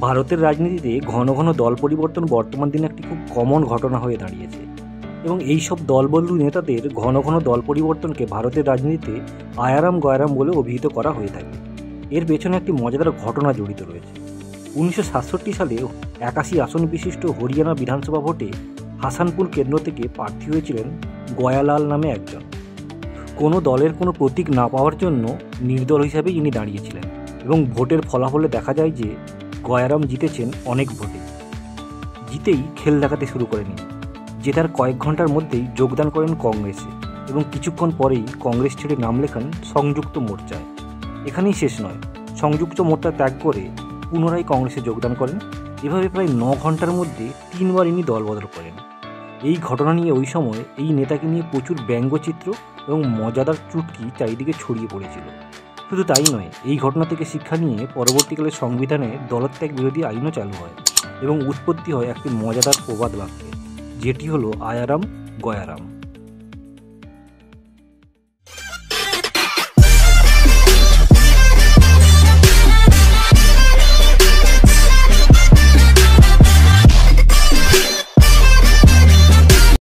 ভারতের রাজনীতিতে ঘন ঘন দল পরিবর্তন বর্তমান দিনে একটি খুব কমন ঘটনা হয়ে দাঁড়িয়েছে এবং এই সব দলবদলু নেতাদের ঘন ঘন দল পরিবর্তনকে ভারতের রাজনীতিতে আয়ারাম গয়ারাম বলে অভিহিত করা হয়ে থাকে। এর পেছনে একটি মজাদার ঘটনা জড়িত রয়েছে। 1967 সালে 81 আসন বিশিষ্ট হরিয়ানা বিধানসভা ভোটে হাসানপুর কেন্দ্র থেকে প্রার্থী হয়েছিলেন গয়ালাল নামে একজন। কোনো দলের কোনো প্রতীক না পাওয়ার জন্য নির্দল হিসাবে ইনি দাঁড়িয়েছিলেন এবং ভোটের ফলাফলে দেখা যায় যে গয়ারাম জিতেছেন অনেক ভোটে। জিতেই খেল দেখাতে শুরু করেন। জেতার কয়েক ঘন্টার মধ্যেই যোগদান করেন কংগ্রেসে এবং কিছুক্ষণ পরেই কংগ্রেস ছেড়ে নাম লেখান সংযুক্ত মোর্চায়। এখানেই শেষ নয়, সংযুক্ত মোর্চা ত্যাগ করে পুনরায় কংগ্রেসে যোগদান করেন। এভাবে প্রায় 9 ঘন্টার মধ্যে 3 বার ইনি দলবদল করেন। এই ঘটনা নিয়ে ওই সময় এই নেতাকে নিয়ে প্রচুর ব্যঙ্গচিত্র এবং মজাদার চুটকি চারিদিকে ছড়িয়ে পড়েছিল। শুধু তাই নয়, এই ঘটনা থেকে শিক্ষা নিয়ে পরবর্তীকালে সংবিধানে দলত্যাগ বিরোধী আইনও চালু হয় এবং উৎপত্তি হয় একটি মজাদার প্রবাদ বাক্যে, যেটি হলো আয়ারাম গয়ারাম।